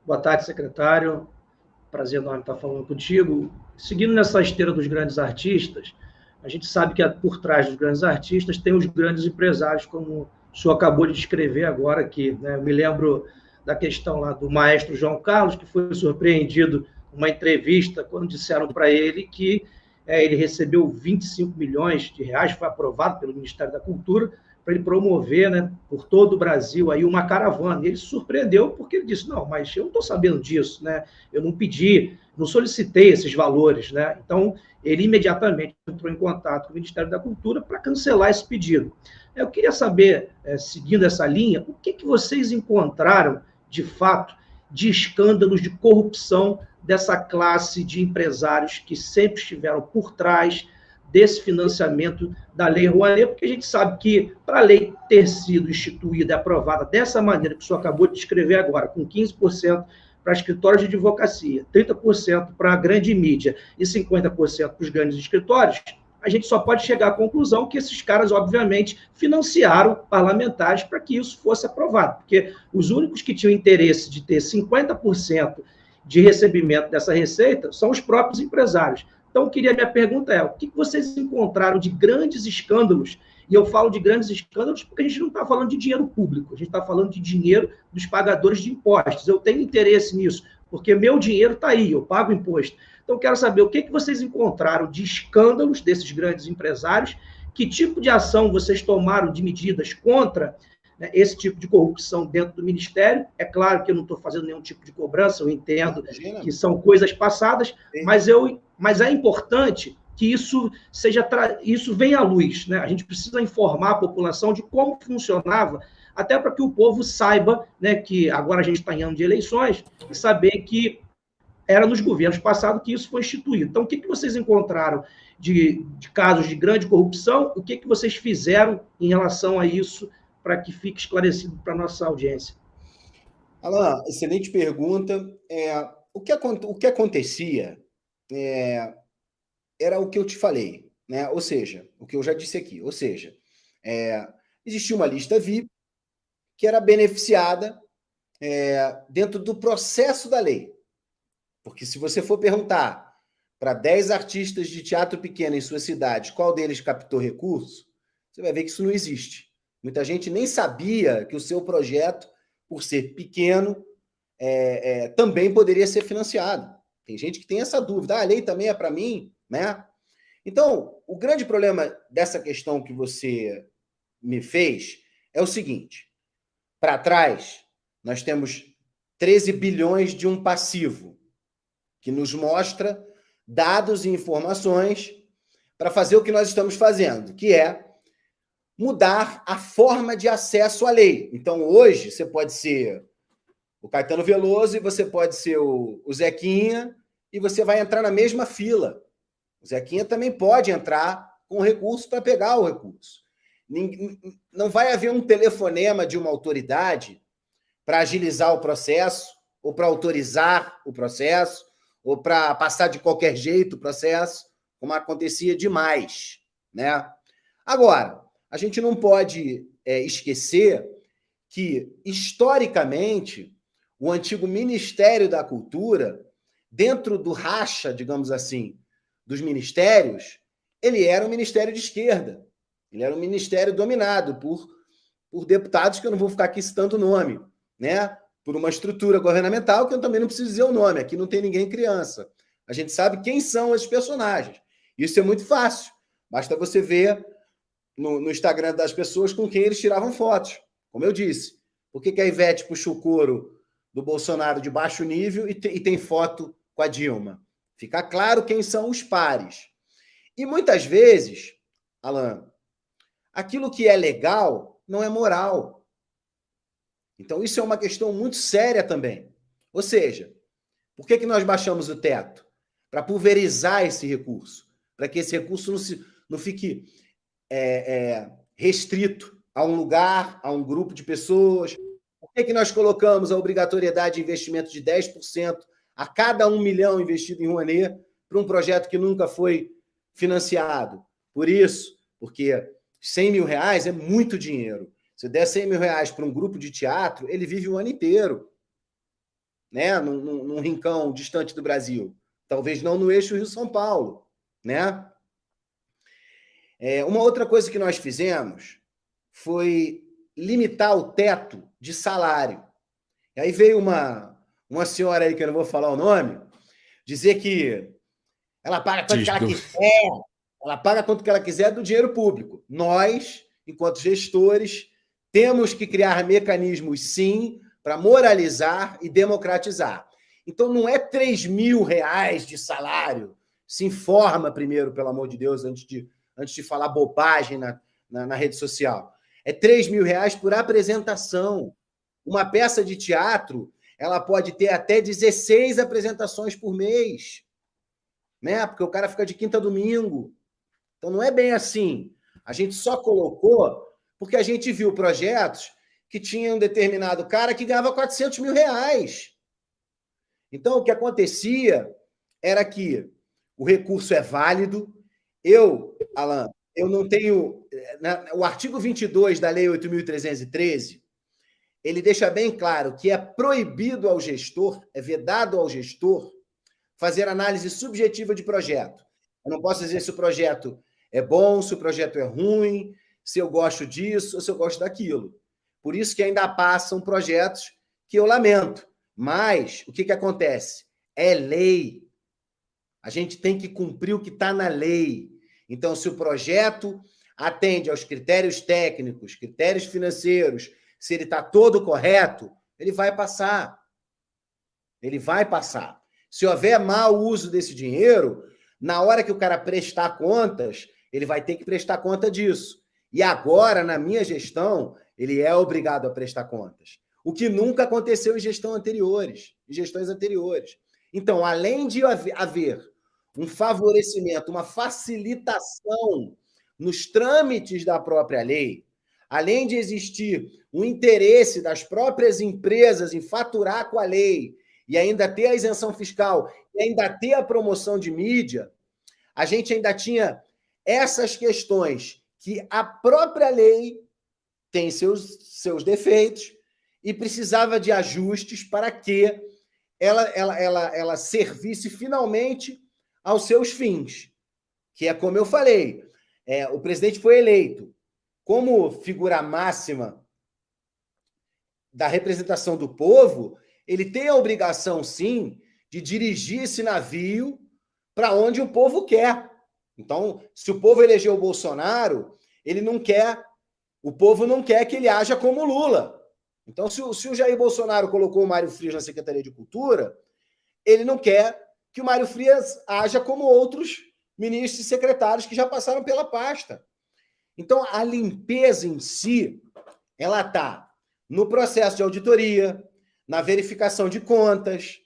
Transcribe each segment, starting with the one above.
Boa tarde, secretário. Prazer enorme estar falando contigo. Seguindo nessa esteira dos grandes artistas, a gente sabe que por trás dos grandes artistas tem os grandes empresários, como o senhor acabou de descrever agora aqui, né? Eu me lembro da questão lá do maestro João Carlos, que foi surpreendido numa entrevista quando disseram para ele que ele recebeu 25 milhões de reais, foi aprovado pelo Ministério da Cultura, para ele promover, né, por todo o Brasil aí uma caravana. E ele se surpreendeu porque ele disse, não, mas eu não estou sabendo disso, né? Eu não pedi, não solicitei esses valores, né? Então, ele imediatamente entrou em contato com o Ministério da Cultura para cancelar esse pedido. Eu queria saber, seguindo essa linha, o que vocês encontraram, de fato, de escândalos de corrupção dessa classe de empresários que sempre estiveram por trás desse financiamento da Lei Rouanet, porque a gente sabe que, para a lei ter sido instituída e aprovada dessa maneira que o senhor acabou de descrever agora, com 15% para escritórios de advocacia, 30% para a grande mídia e 50% para os grandes escritórios, a gente só pode chegar à conclusão que esses caras, obviamente, financiaram parlamentares para que isso fosse aprovado, porque os únicos que tinham interesse de ter 50% de recebimento dessa receita são os próprios empresários. Então, minha pergunta é, o que vocês encontraram de grandes escândalos? E eu falo de grandes escândalos porque a gente não está falando de dinheiro público, a gente está falando de dinheiro dos pagadores de impostos. Eu tenho interesse nisso, porque meu dinheiro está aí, eu pago imposto. Então, eu quero saber o que vocês encontraram de escândalos desses grandes empresários, que tipo de ação vocês tomaram de medidas contra, né, esse tipo de corrupção dentro do Ministério. É claro que eu não estou fazendo nenhum tipo de cobrança, eu entendo que são coisas passadas, mas é importante que isso venha à luz, né? A gente precisa informar a população de como funcionava, até para que o povo saiba, né, que agora a gente está em ano de eleições, e saber que era nos governos passados que isso foi instituído. Então, o que vocês encontraram de casos de grande corrupção? O que vocês fizeram em relação a isso, para que fique esclarecido para a nossa audiência? Alan, excelente pergunta. O que acontecia era o que eu te falei, né? Ou seja, o que eu já disse aqui. Ou seja, existia uma lista VIP que era beneficiada dentro do processo da lei. Porque se você for perguntar para 10 artistas de teatro pequeno em sua cidade qual deles captou recurso, você vai ver que isso não existe. Muita gente nem sabia que o seu projeto, por ser pequeno, também poderia ser financiado. Tem gente que tem essa dúvida. A lei também é para mim, né? Então, o grande problema dessa questão que você me fez é o seguinte. Para trás, nós temos 13 bilhões de um passivo, que nos mostra dados e informações para fazer o que nós estamos fazendo, que é mudar a forma de acesso à lei. Então, hoje, você pode ser o Caetano Veloso e você pode ser o Zequinha e você vai entrar na mesma fila. O Zequinha também pode entrar com recurso para pegar o recurso. Não vai haver um telefonema de uma autoridade para agilizar o processo, ou para autorizar o processo, ou para passar de qualquer jeito o processo, como acontecia demais, né? Agora, a gente não pode esquecer que, historicamente, o antigo Ministério da Cultura, dentro do racha, digamos assim, dos ministérios, ele era um ministério de esquerda. Ele era um ministério dominado por deputados, que eu não vou ficar aqui citando o nome, né? Por uma estrutura governamental, que eu também não preciso dizer o nome. Aqui não tem ninguém criança. A gente sabe quem são esses personagens. Isso é muito fácil. Basta você ver no Instagram das pessoas com quem eles tiravam fotos. Como eu disse, por que a Ivete puxa o couro do Bolsonaro de baixo nível e tem foto com a Dilma? Fica claro quem são os pares. E muitas vezes, Alan, aquilo que é legal não é moral. Então, isso é uma questão muito séria também. Ou seja, por que nós baixamos o teto? Para pulverizar esse recurso, para que esse recurso não fique restrito a um lugar, a um grupo de pessoas. Por que nós colocamos a obrigatoriedade de investimento de 10% a cada 1 milhão investido em Rouanet, para um projeto que nunca foi financiado. Por isso, porque R$100 mil é muito dinheiro. Se eu der R$100 mil para um grupo de teatro, ele vive o ano inteiro, né? Num rincão distante do Brasil. Talvez não no eixo Rio-São Paulo, né? Uma outra coisa que nós fizemos foi limitar o teto de salário. E aí veio uma senhora aí, que eu não vou falar o nome, dizer que ela paga quanto que ela quiser, ela paga quanto que ela quiser do dinheiro público. Nós, enquanto gestores, temos que criar mecanismos, sim, para moralizar e democratizar. Então, não é R$3 mil de salário. Se informa primeiro, pelo amor de Deus, antes de falar bobagem na rede social. É R$3 mil por apresentação. Uma peça de teatro, ela pode ter até 16 apresentações por mês, né? Porque o cara fica de quinta a domingo. Então, não é bem assim. A gente só colocou porque a gente viu projetos que tinham um determinado cara que ganhava R$400 mil. Então, o que acontecia era que o recurso é válido. Alan, eu não tenho... O artigo 22 da Lei 8.313, ele deixa bem claro que é proibido ao gestor, é vedado ao gestor, fazer análise subjetiva de projeto. Eu não posso dizer se o projeto é bom, se o projeto é ruim, se eu gosto disso ou se eu gosto daquilo. Por isso que ainda passam projetos que eu lamento. Mas o que acontece? É lei. A gente tem que cumprir o que está na lei. Então, se o projeto atende aos critérios técnicos, critérios financeiros, se ele está todo correto, ele vai passar. Ele vai passar. Se houver mau uso desse dinheiro, na hora que o cara prestar contas, ele vai ter que prestar conta disso. E agora, na minha gestão, ele é obrigado a prestar contas. O que nunca aconteceu em gestões anteriores. Então, além de haver um favorecimento, uma facilitação nos trâmites da própria lei, além de existir um interesse das próprias empresas em faturar com a lei e ainda ter a isenção fiscal e ainda ter a promoção de mídia, a gente ainda tinha essas questões que a própria lei tem seus defeitos e precisava de ajustes para que ela servisse finalmente aos seus fins, que é como eu falei, o presidente foi eleito como figura máxima da representação do povo, ele tem a obrigação, sim, de dirigir esse navio para onde o povo quer. Então, se o povo elegeu o Bolsonaro, o povo não quer que ele haja como Lula. Então, se o Jair Bolsonaro colocou o Mário Frias na Secretaria de Cultura, ele não quer que o Mário Frias haja como outros ministros e secretários que já passaram pela pasta. Então, a limpeza em si, ela está no processo de auditoria, na verificação de contas,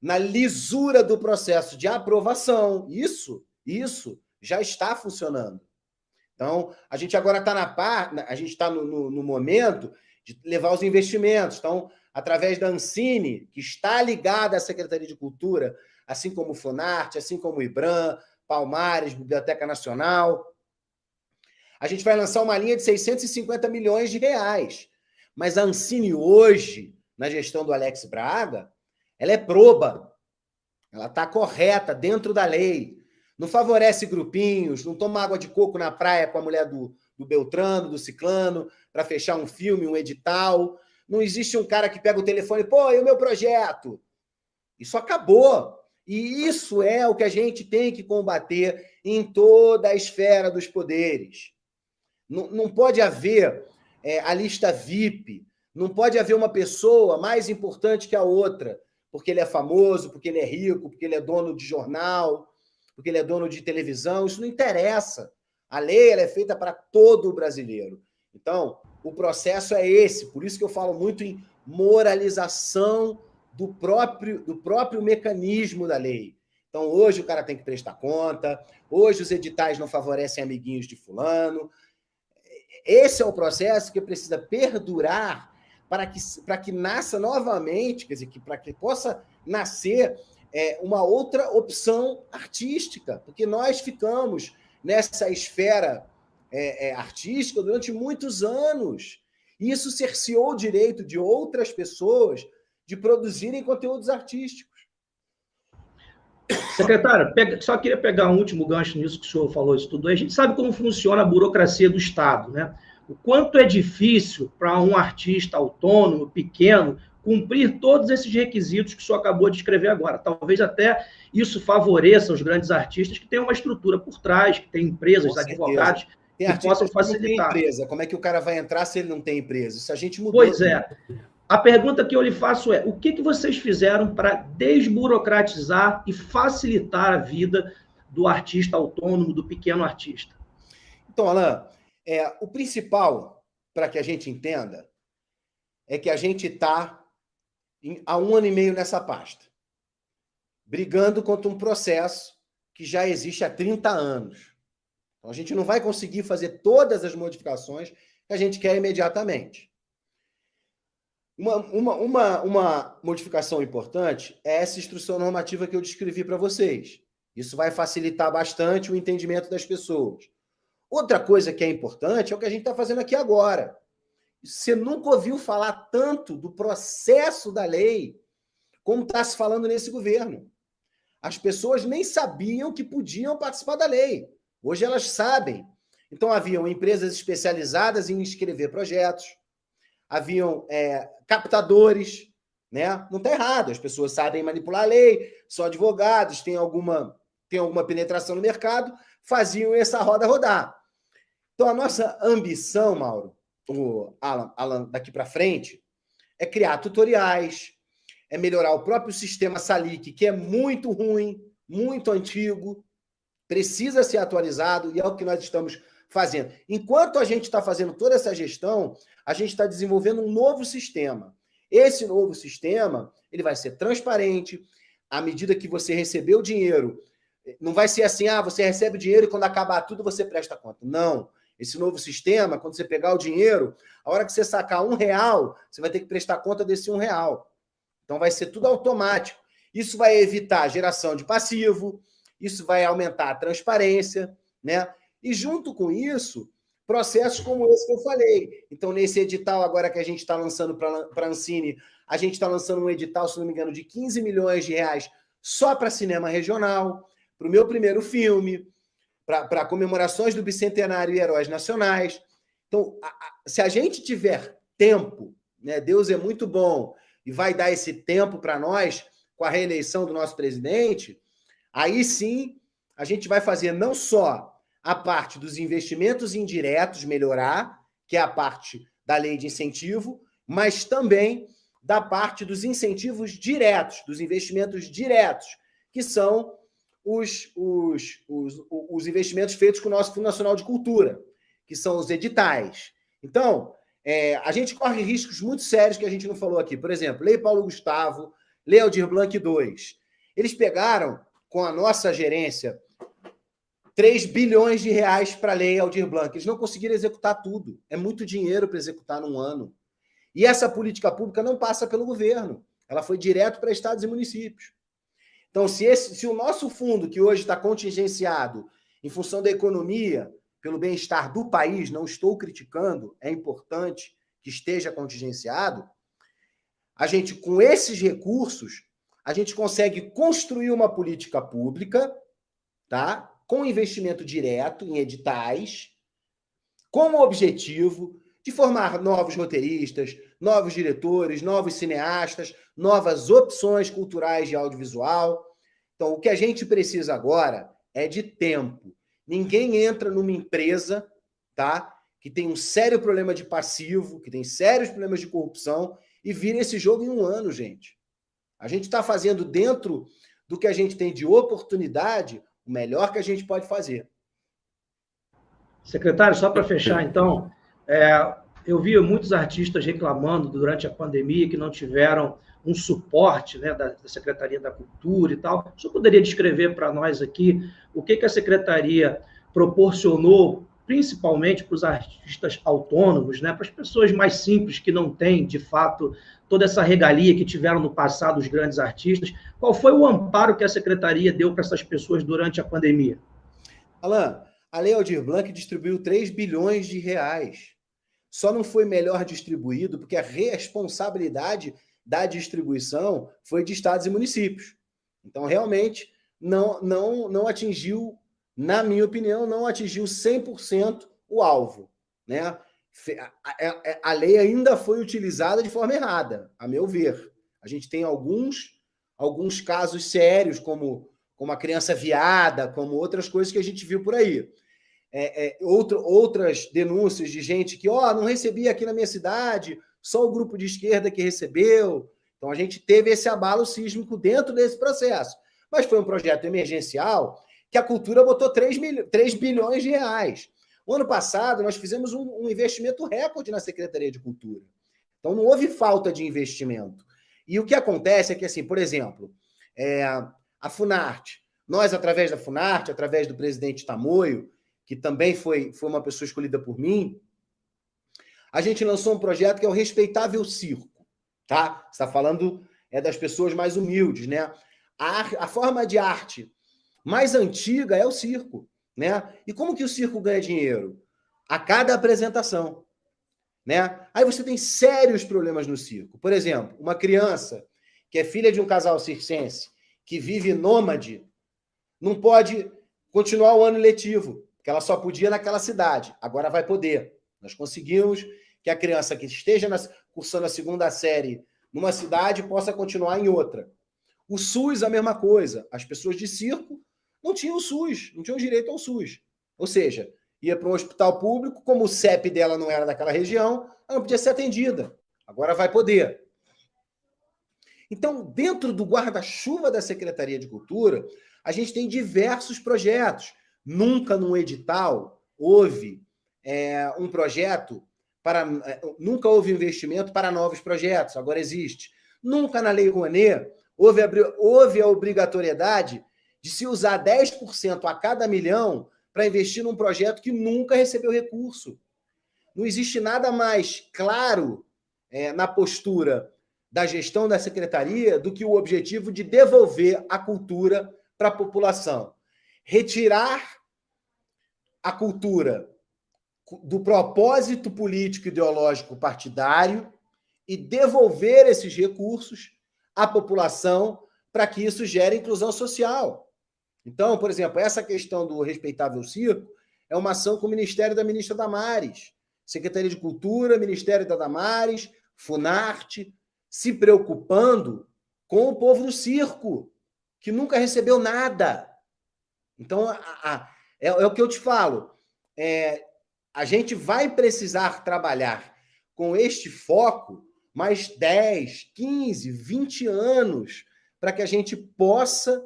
na lisura do processo de aprovação. Isso já está funcionando. Então, a gente agora está no momento de levar os investimentos. Então, através da Ancine, que está ligada à Secretaria de Cultura, assim como o Funarte, assim como o IBRAM, Palmares, Biblioteca Nacional, a gente vai lançar uma linha de R$650 milhões. Mas a Ancine hoje, na gestão do Alex Braga, ela é proba. Ela está correta, dentro da lei. Não favorece grupinhos, não toma água de coco na praia com a mulher do Beltrano, do Ciclano, para fechar um filme, um edital. Não existe um cara que pega o telefone e, e o meu projeto? Isso acabou. E isso é o que a gente tem que combater em toda a esfera dos poderes. Não pode haver a lista VIP, não pode haver uma pessoa mais importante que a outra, porque ele é famoso, porque ele é rico, porque ele é dono de jornal, porque ele é dono de televisão. Isso não interessa. A lei ela é feita para todo brasileiro. Então, o processo é esse. Por isso que eu falo muito em moralização do próprio mecanismo da lei. Então, hoje o cara tem que prestar conta, hoje os editais não favorecem amiguinhos de fulano. Esse é o processo que precisa perdurar para que nasça novamente, quer dizer, para que possa nascer uma outra opção artística, porque nós ficamos nessa esfera artística durante muitos anos. E isso cerceou o direito de outras pessoas de produzirem conteúdos artísticos. Secretário, só queria pegar um último gancho nisso que o senhor falou, isso tudo. A gente sabe como funciona a burocracia do Estado, né? O quanto é difícil para um artista autônomo, pequeno, cumprir todos esses requisitos que o senhor acabou de escrever agora. Talvez até isso favoreça os grandes artistas que têm uma estrutura por trás, que têm empresas, advogados, que possam facilitar. Tem empresa. Como é que o cara vai entrar se ele não tem empresa? Isso a gente mudou. Pois é. A pergunta que eu lhe faço é: o que vocês fizeram para desburocratizar e facilitar a vida do artista autônomo, do pequeno artista? Então, Alan, o principal, para que a gente entenda, é que a gente está há 1 ano e meio nessa pasta, brigando contra um processo que já existe há 30 anos. Então, a gente não vai conseguir fazer todas as modificações que a gente quer imediatamente. Uma modificação importante é essa instrução normativa que eu descrevi para vocês. Isso vai facilitar bastante o entendimento das pessoas. Outra coisa que é importante é o que a gente está fazendo aqui agora. Você nunca ouviu falar tanto do processo da lei como está se falando nesse governo. As pessoas nem sabiam que podiam participar da lei. Hoje elas sabem. Então, haviam empresas especializadas em escrever projetos, haviam captadores, né? Não está errado, as pessoas sabem manipular a lei, são advogados, têm alguma penetração no mercado, faziam essa roda rodar. Então, a nossa ambição, Mauro, o Alan, daqui para frente, é criar tutoriais, é melhorar o próprio sistema Salic, que é muito ruim, muito antigo, precisa ser atualizado, e é o que nós estamos fazendo. Enquanto a gente está fazendo toda essa gestão, a gente está desenvolvendo um novo sistema. Esse novo sistema, ele vai ser transparente, à medida que você receber o dinheiro, não vai ser assim, você recebe o dinheiro e quando acabar tudo você presta conta. Não. Esse novo sistema, quando você pegar o dinheiro, a hora que você sacar R$1, você vai ter que prestar conta desse R$1. Então vai ser tudo automático. Isso vai evitar a geração de passivo, isso vai aumentar a transparência, né? E junto com isso, processos como esse que eu falei. Então, nesse edital agora que a gente está lançando para a Ancine, a gente está lançando um edital, se não me engano, de R$15 milhões só para cinema regional, para o meu primeiro filme, para comemorações do Bicentenário e Heróis Nacionais. Então, se a gente tiver tempo, né, Deus é muito bom e vai dar esse tempo para nós com a reeleição do nosso presidente, aí sim a gente vai fazer não só a parte dos investimentos indiretos melhorar, que é a parte da lei de incentivo, mas também da parte dos incentivos diretos, dos investimentos diretos, que são os investimentos feitos com o nosso Fundo Nacional de Cultura, que são os editais. Então, a gente corre riscos muito sérios que a gente não falou aqui. Por exemplo, Lei Paulo Gustavo, Lei Aldir Blanc II. Eles pegaram, com a nossa gerência, R$3 bilhões para a Lei Aldir Blanc. Eles não conseguiram executar tudo. É muito dinheiro para executar num ano. E essa política pública não passa pelo governo. Ela foi direto para estados e municípios. Então, se o nosso fundo, que hoje está contingenciado em função da economia, pelo bem-estar do país, não estou criticando, é importante que esteja contingenciado, a gente, com esses recursos, a gente consegue construir uma política pública, tá? Com investimento direto em editais, com o objetivo de formar novos roteiristas, novos diretores, novos cineastas, novas opções culturais de audiovisual. Então, o que a gente precisa agora é de tempo. Ninguém entra numa empresa, tá, que tem um sério problema de passivo, que tem sérios problemas de corrupção, e vira esse jogo em 1 ano, gente. A gente está fazendo dentro do que a gente tem de oportunidade o melhor que a gente pode fazer. Secretário, só para fechar, então, eu vi muitos artistas reclamando durante a pandemia que não tiveram um suporte, né, da Secretaria da Cultura e tal. O senhor poderia descrever para nós aqui o que a Secretaria proporcionou principalmente para os artistas autônomos, né, para as pessoas mais simples que não têm, de fato, toda essa regalia que tiveram no passado os grandes artistas. Qual foi o amparo que a secretaria deu para essas pessoas durante a pandemia? Alain, a Lei Aldir Blanc distribuiu 3 bilhões de reais. Só não foi melhor distribuído porque a responsabilidade da distribuição foi de estados e municípios. Então, realmente, não atingiu, na minha opinião, não atingiu 100% o alvo, né? A lei ainda foi utilizada de forma errada, a meu ver. A gente tem alguns casos sérios, como a criança viada, como outras coisas que a gente viu por aí. Outras denúncias de gente que não recebia aqui na minha cidade, só o grupo de esquerda que recebeu. Então, a gente teve esse abalo sísmico dentro desse processo. Mas foi um projeto emergencial que a cultura botou 3 bilhões de reais. O ano passado, nós fizemos um investimento recorde na Secretaria de Cultura. Então, não houve falta de investimento. E o que acontece é que, assim, por exemplo, a Funarte, nós, através da Funarte, através do presidente Tamoio, que também foi uma pessoa escolhida por mim, a gente lançou um projeto que é o Respeitável Circo, tá? Você está falando das pessoas mais humildes, né? A forma de arte mais antiga é o circo, né? E como que o circo ganha dinheiro? A cada apresentação, né? Aí você tem sérios problemas no circo. Por exemplo, uma criança que é filha de um casal circense, que vive nômade, não pode continuar o ano letivo, porque ela só podia naquela cidade. Agora vai poder. Nós conseguimos que a criança que esteja cursando a segunda série numa cidade possa continuar em outra. O SUS, a mesma coisa. As pessoas de circo não tinham o SUS, não tinham direito ao SUS. Ou seja, ia para um hospital público, como o CEP dela não era daquela região, ela não podia ser atendida. Agora vai poder. Então, dentro do guarda-chuva da Secretaria de Cultura, a gente tem diversos projetos. Nunca num edital houve um projeto nunca houve investimento para novos projetos, agora existe. Nunca na Lei Rouanet houve a obrigatoriedade de se usar 10% a cada milhão para investir num projeto que nunca recebeu recurso. Não existe nada mais claro na postura da gestão da secretaria do que o objetivo de devolver a cultura para a população. Retirar a cultura do propósito político ideológico partidário e devolver esses recursos à população para que isso gere inclusão social. Então, por exemplo, essa questão do Respeitável Circo é uma ação com o Ministério da Ministra Damares, Secretaria de Cultura, Ministério da Damares, Funarte, se preocupando com o povo do circo, que nunca recebeu nada. Então, é o que eu te falo. A gente vai precisar trabalhar com este foco mais 10, 15, 20 anos para que a gente possa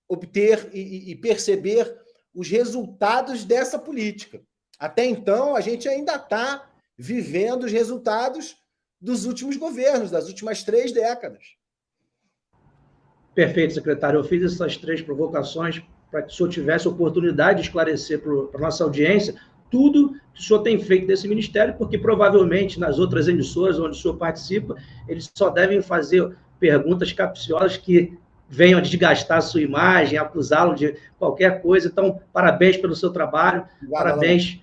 obter e perceber os resultados dessa política. Até então, a gente ainda está vivendo os resultados dos últimos governos, das últimas 3 décadas. Perfeito, secretário. Eu fiz essas 3 provocações para que o senhor tivesse a oportunidade de esclarecer para a nossa audiência tudo que o senhor tem feito desse ministério, porque provavelmente nas outras emissoras onde o senhor participa, eles só devem fazer perguntas capciosas que venham a desgastar a sua imagem, acusá-lo de qualquer coisa. Então, parabéns pelo seu trabalho, parabéns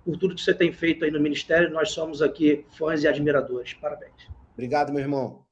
por tudo que você tem feito aí no ministério. Nós somos aqui fãs e admiradores. Parabéns. Obrigado, meu irmão.